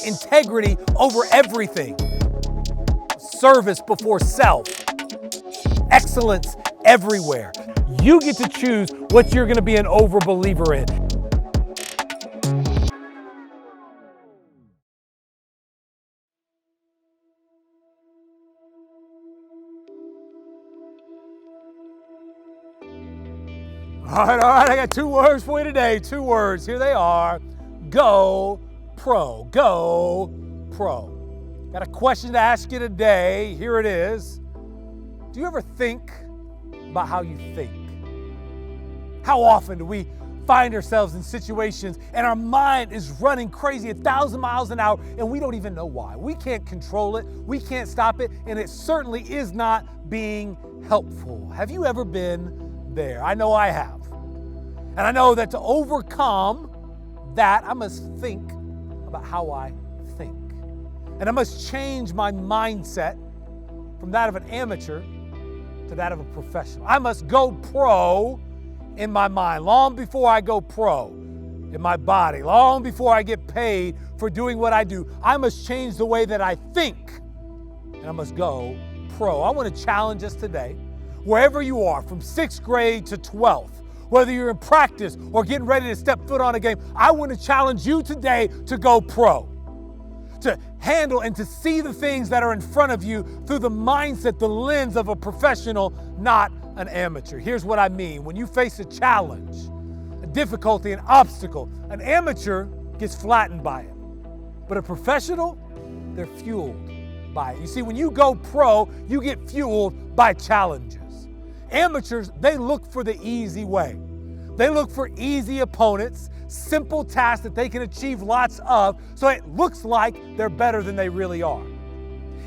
integrity over everything. Service before self. Excellence everywhere. You get to choose what you're going to be an overbeliever in. All right, I got 2 words for you today. 2 words, here they are. Go pro, go pro. Got a question to ask you today, here it is. Do you ever think about how you think? How often do we find ourselves in situations and our mind is running crazy 1,000 miles an hour and we don't even know why? We can't control it, we can't stop it, and it certainly is not being helpful. Have you ever been there? I know I have. And I know that to overcome that, I must think about how I think. And I must change my mindset from that of an amateur to that of a professional. I must go pro in my mind long before I go pro in my body, long before I get paid for doing what I do. I must change the way that I think, and I must go pro. I want to challenge us today, wherever you are, from 6th grade to 12th, whether you're in practice or getting ready to step foot on a game, I want to challenge you today to go pro, to handle and to see the things that are in front of you through the mindset, the lens of a professional, not an amateur. Here's what I mean. When you face a challenge, a difficulty, an obstacle, an amateur gets flattened by it. But a professional, they're fueled by it. You see, when you go pro, you get fueled by challenges. Amateurs, they look for the easy way. They look for easy opponents, simple tasks that they can achieve lots of, so it looks like they're better than they really are.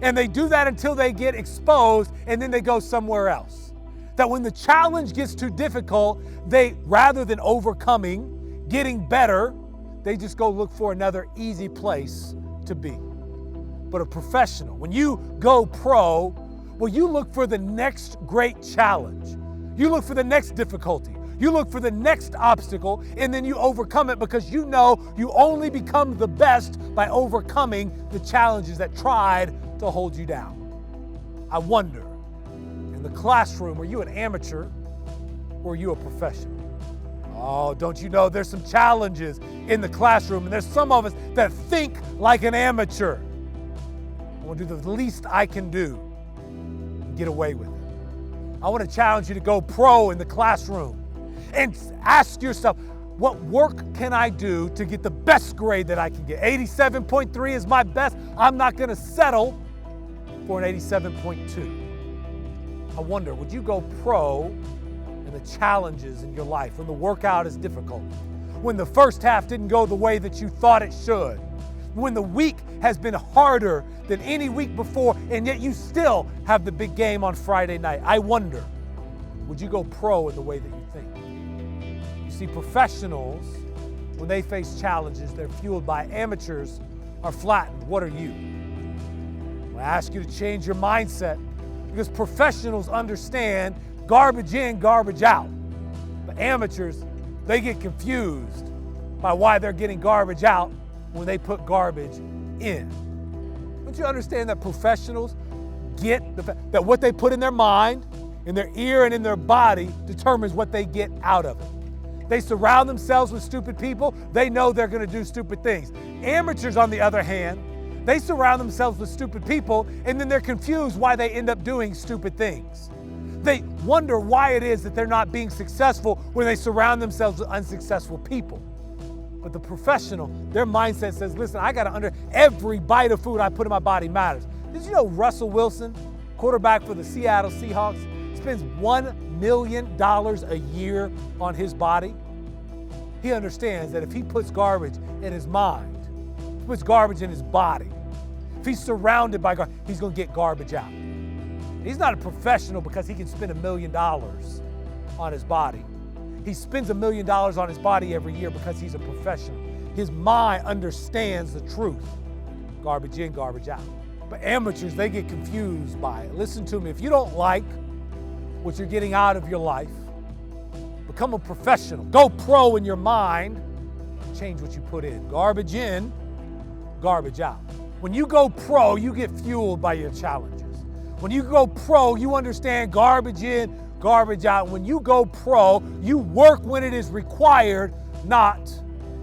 And they do that until they get exposed, and then they go somewhere else. That when the challenge gets too difficult, they, rather than overcoming, getting better, they just go look for another easy place to be. But a professional, when you go pro, well, you look for the next great challenge. You look for the next difficulty. You look for the next obstacle, and then you overcome it because you know you only become the best by overcoming the challenges that tried to hold you down. I wonder, in the classroom, are you an amateur or are you a professional? Oh, don't you know there's some challenges in the classroom, and there's some of us that think like an amateur. I want to do the least I can do and get away with it. I want to challenge you to go pro in the classroom and ask yourself, what work can I do to get the best grade that I can get? 87.3 is my best. I'm not going to settle for an 87.2. I wonder, would you go pro in the challenges in your life when the workout is difficult, when the first half didn't go the way that you thought it should, when the week has been harder than any week before, and yet you still have the big game on Friday night? I wonder, would you go pro in the way that you think? You see, professionals, when they face challenges, they're fueled by. Amateurs are flattened. What are you? I ask you to change your mindset, because professionals understand garbage in, garbage out. But amateurs, they get confused by why they're getting garbage out when they put garbage in. Don't you understand that professionals get that what they put in their mind, in their ear, and in their body determines what they get out of it? They surround themselves with stupid people. They know they're going to do stupid things. Amateurs, on the other hand, they surround themselves with stupid people, and then they're confused why they end up doing stupid things. They wonder why it is that they're not being successful when they surround themselves with unsuccessful people. But the professional, their mindset says, listen, I got to every bite of food I put in my body matters. Did you know Russell Wilson, quarterback for the Seattle Seahawks, spends $1 million a year on his body? He understands that if he puts garbage in his mind, if he puts garbage in his body, if he's surrounded by garbage, he's going to get garbage out. He's not a professional because he can spend $1 million on his body. He spends $1 million on his body every year because he's a professional. His mind understands the truth. Garbage in, garbage out. But amateurs, they get confused by it. Listen to me, if you don't like what you're getting out of your life, become a professional. Go pro in your mind. Change what you put in. Garbage in, garbage out. When you go pro, you get fueled by your challenges. When you go pro, you understand garbage in, garbage out. When you go pro, you work when it is required, not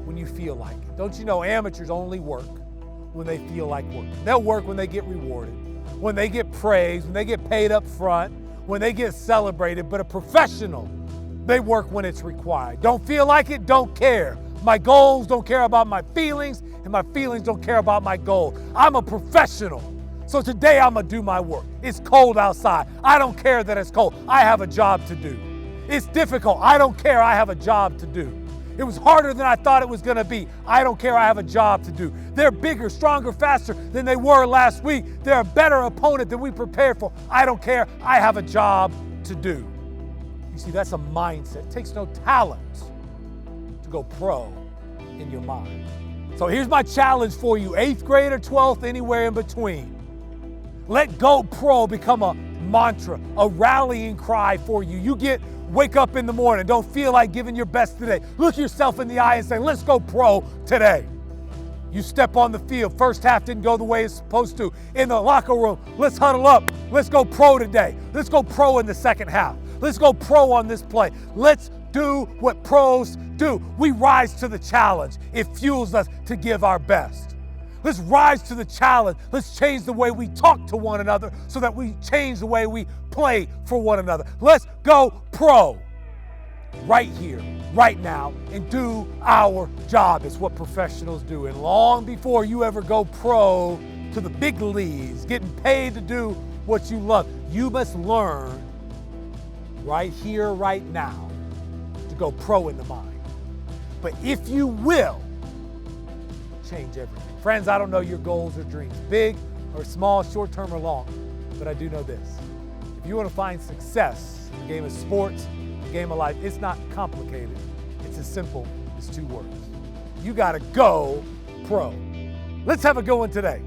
when you feel like it. Don't you know amateurs only work when they feel like working? They'll work when they get rewarded, when they get praised, when they get paid up front, when they get celebrated. But a professional, they work when it's required. Don't feel like it, don't care. My goals don't care about my feelings, and my feelings don't care about my goals. I'm a professional. So today I'm gonna do my work. It's cold outside. I don't care that it's cold. I have a job to do. It's difficult. I don't care. I have a job to do. It was harder than I thought it was gonna be. I don't care. I have a job to do. They're bigger, stronger, faster than they were last week. They're a better opponent than we prepared for. I don't care. I have a job to do. You see, that's a mindset. It takes no talent to go pro in your mind. So here's my challenge for you, 8th grade or 12th, anywhere in between. Let Go Pro become a mantra, a rallying cry for you. You wake up in the morning, don't feel like giving your best today. Look yourself in the eye and say, let's go pro today. You step on the field, first half didn't go the way it's supposed to. In the locker room, let's huddle up. Let's go pro today. Let's go pro in the second half. Let's go pro on this play. Let's do what pros do. We rise to the challenge. It fuels us to give our best. Let's rise to the challenge. Let's change the way we talk to one another so that we change the way we play for one another. Let's go pro right here, right now, and do our job. It's what professionals do. And long before you ever go pro to the big leagues, getting paid to do what you love, you must learn right here, right now, to go pro in the mind. But if you will, change everything. Friends, I don't know your goals or dreams, big or small, short-term or long, but I do know this. If you want to find success in the game of sports, the game of life, it's not complicated. It's as simple as 2 words. You got to go pro. Let's have a good one today.